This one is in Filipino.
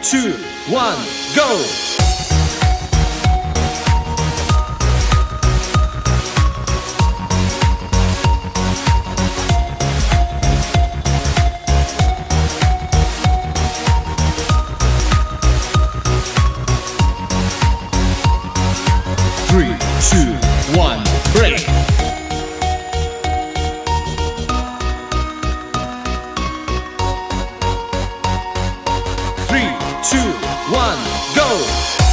two, one, go! 3, 2, 1, break! Three, two, one, go!